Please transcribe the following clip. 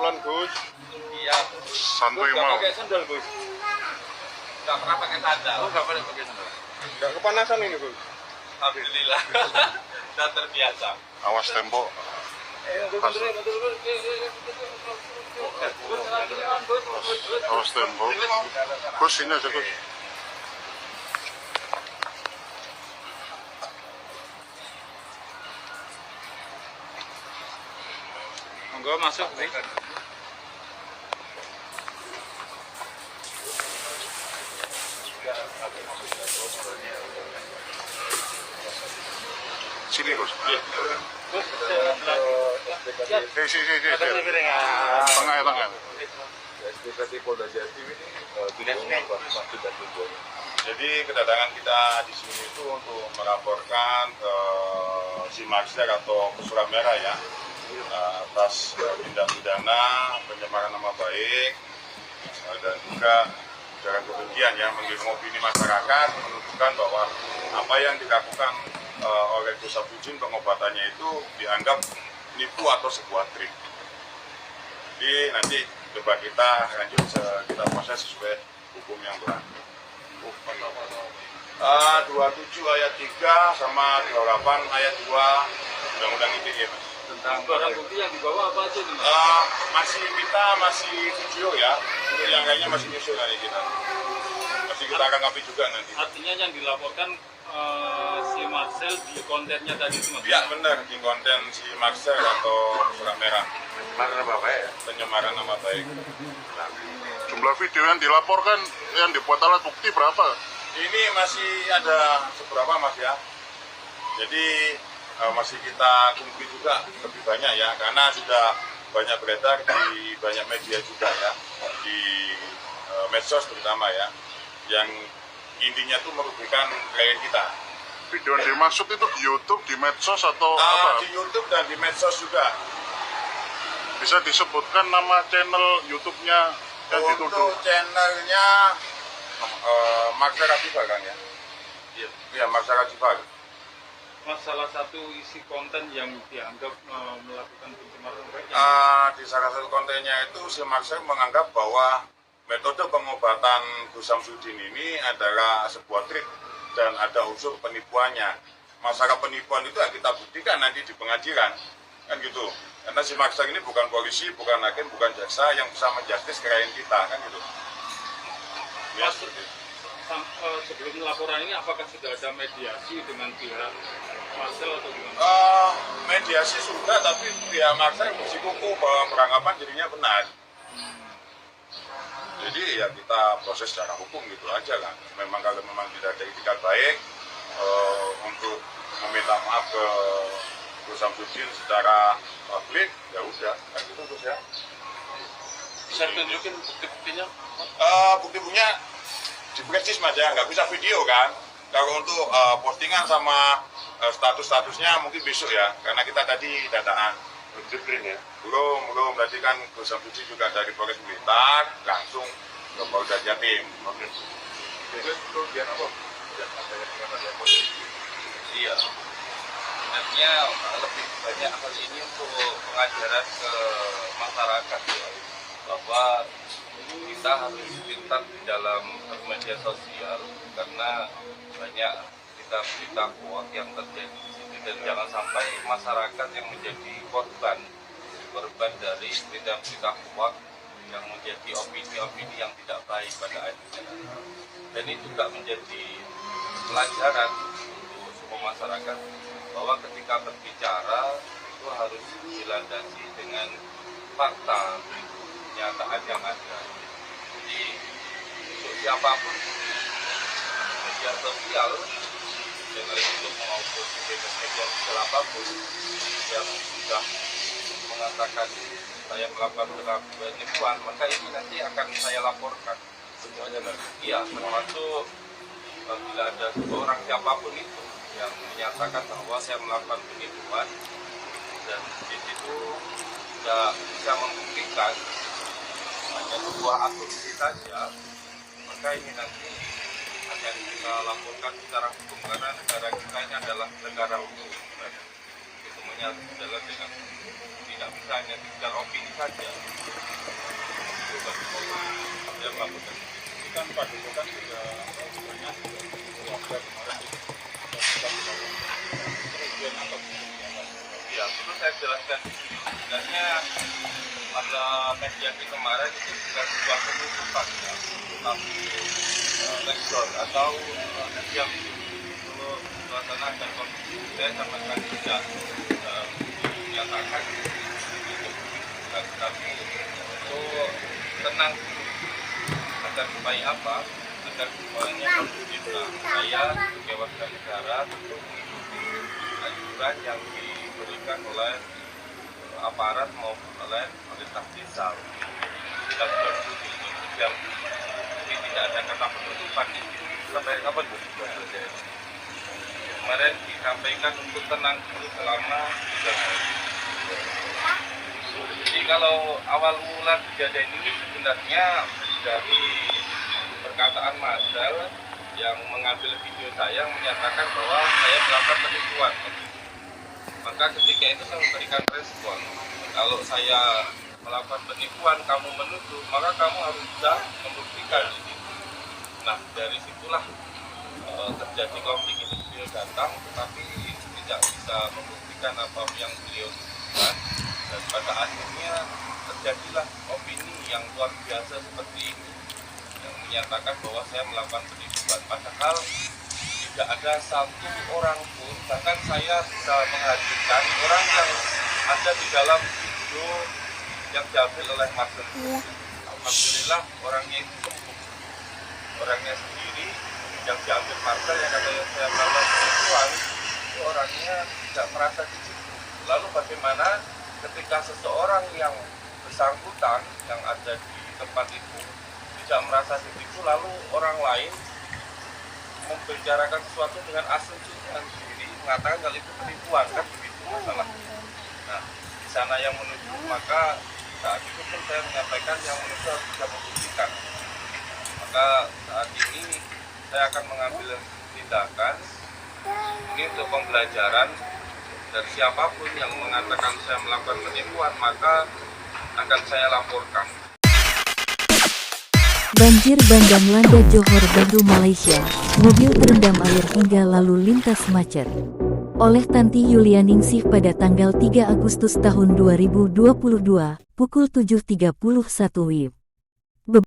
pelan-pelan Gus. Iya. Santuy Gus, mau. pakai sandal Gus. Nggak pernah pakai sandal. Oh, nggak pernah pakai sandal. Nggak kepanasan ini Gus. Alhamdulillah. Sudah terbiasa. Awas tembok. Awas tembok. Gus ini aja Gus. Monggo masuk nih. Sini Gus. Sini. Tengah. SDKT Polda Jatim ini tujuannya apa? Maksud dan tujuannya? Jadi kedatangan kita di sini itu untuk melaporkan ke Simaxer atau ke Surat Merah ya atas tindak pidana pencemaran nama baik dan juga ujaran kebencian yang menggiring opini masyarakat menunjukkan bahwa apa yang dilakukan oleh Gus Samsudin pengobatannya itu dianggap nipu atau sebuah trik. Jadi nanti coba kita lanjut kita proses sesuai hukum yang berlaku. 27 ayat 3 sama 28 ayat 2 Undang-Undang ITE Mas. Tentang barang bukti yang dibawa apa aja nih? Kita masih video ya. Untuk yang lainnya masih nyusul nanti kita. Masih kita akan ngapain juga nanti. Artinya yang dilaporkan si Marcel di kontennya tadi itu Mas? Ya benar, di konten si Maxer atau Surat Merah. Pencemaran nama baik ya? Pencemaran nama baik. Jumlah video yang dilaporkan yang dibuat alat bukti berapa? Ini masih ada beberapa Mas ya. Jadi masih kita kumpul juga lebih banyak ya, karena sudah banyak beredar di banyak media juga ya, di medsos terutama ya, yang intinya itu merugikan klien kita. Video yang dimaksud itu di YouTube, di medsos atau apa? Di YouTube dan di medsos juga. Bisa disebutkan nama channel YouTube-nya yang dituduh? Untuk channelnya Maxer Rajival kan ya? Iya, Maxer Rajival. Mas, salah satu isi konten yang dianggap melakukan pencemaran baik Di salah satu kontennya itu si Maxer menganggap bahwa metode pengobatan Gus Samsudin ini adalah sebuah trik dan ada unsur penipuannya. Masalah penipuan itu kita buktikan nanti di pengadilan, kan gitu. Karena si Maxer ini bukan polisi, bukan hakim, bukan jaksa yang bisa menjustis klien kita, kan gitu. Ya, seperti itu. Sebelum laporan ini apakah sudah ada mediasi dengan pihak Marcel atau gimana? Mediasi sudah, tapi pihak Maxer bersikukuh bahwa peranggapan dirinya benar. Jadi ya kita proses secara hukum gitu aja kan. Memang kalau memang tidak ada itikat baik untuk meminta maaf ke Gus Samsudin secara publik, ya udah, kan gitu Gus ya. Bisa tunjukin bukti-buktinya? Bukti-buktinya di presis Mas ya, nggak bisa video kan. Kalau untuk postingan sama status-statusnya mungkin besok ya, karena kita tadi dataan. Print ya? Belum, tadi kan Gus Samsudin juga dari Polres Blitar langsung ke Polda Jatim. Oke. Jadi kerugian apa? Dan apa yang dengan polisi? Iya, sebenarnya lebih banyak hal ini untuk pengajaran ke masyarakat ya, bahwa kita harus pintar di dalam media sosial karena banyak berita hoax yang terjadi di sini, dan jangan sampai masyarakat yang menjadi korban dari berita hoax yang menjadi opini-opini yang tidak baik pada akhirnya. Dan itu juga menjadi pelajaran untuk semua masyarakat bahwa ketika berbicara itu harus dilandasi dengan fakta, kenyataan yang ada. Jadi untuk siapapun media sosial, dengan YouTube maupun media sosial apapun yang sudah mengatakan saya melakukan penipuan, maka ini nanti akan saya laporkan semuanya. Iya, termasuk bila ada seorang siapapun itu yang menyatakan bahwa saya melakukan penipuan dan di situ tidak bisa membuktikan hanya sebuah asumsi saja, maka ini nanti akan kita laporkan secara hukum, karena negara kita ini adalah negara hukum. Itu semuanya harus berjalan dengan tidak bisa hanya sekedar opini saja. Itu bagi saya melakukan Ini kan Pak Dulu kan sudah sebenarnya keluarga kemarin kemudian apa ya, perlu saya jelaskan di sini. Sebenarnya pada mediasi kemarin itu bukan sebuah penutupan ya, tapi background atau yang dulu suasana dan kondisi saya sama sekali tidak menyatakan tapi untuk tenang agar supaya apa? Agar semuanya kondusif. Saya sebagai warga negara tentu mengikuti anjuran yang diberikan oleh aparat maupun oleh pemerintah desa dan berdiri yang jadi tidak ada kata penutupan sampai kapan Bu? Kemarin disampaikan untuk tenang dulu selama 3 hari. Jadi kalau awal mula kejadian ini sebenarnya dari perkataan Marcel yang mengambil video saya menyatakan bahwa saya melakukan penipuan. Maka ketika itu saya memberikan respon, kalau saya melakukan penipuan, kamu menuduh, maka kamu harus bisa membuktikan di situ. Nah, dari situlah terjadi konflik ini. Beliau datang, tetapi tidak bisa membuktikan apa yang beliau tuduhkan, dan pada akhirnya terjadilah opini yang luar biasa seperti ini, yang menyatakan bahwa saya melakukan penipuan. Padahal tidak ada satu orang pun, bahkan saya bisa menghadirkan orang yang ada di dalam video yang diambil oleh Marcel. Alhamdulillah orangnya itu sembuh. Orangnya sendiri yang diambil Marcel yang katanya saya melakukan penipuan, itu orangnya tidak merasa di situ. Lalu bagaimana ketika seseorang yang bersangkutan yang ada di tempat itu tidak merasa di situ, lalu orang lain membicarakan sesuatu dengan asumsinya sendiri, mengatakan kalau itu penipuan, kan begitu masalah. Nah, di sana yang menuju, maka saat itu pun saya menyampaikan yang menuju harus bisa membuktikan. Maka saat ini saya akan mengambil tindakan ini untuk pembelajaran dari siapapun yang mengatakan saya melakukan penipuan, maka akan saya laporkan. Banjir bandang melanda Johor Bahru, Malaysia. Mobil terendam air hingga lalu lintas macet. Oleh Tanti Yulianingsih pada tanggal 3 Agustus tahun 2022, pukul 7.31 WIB.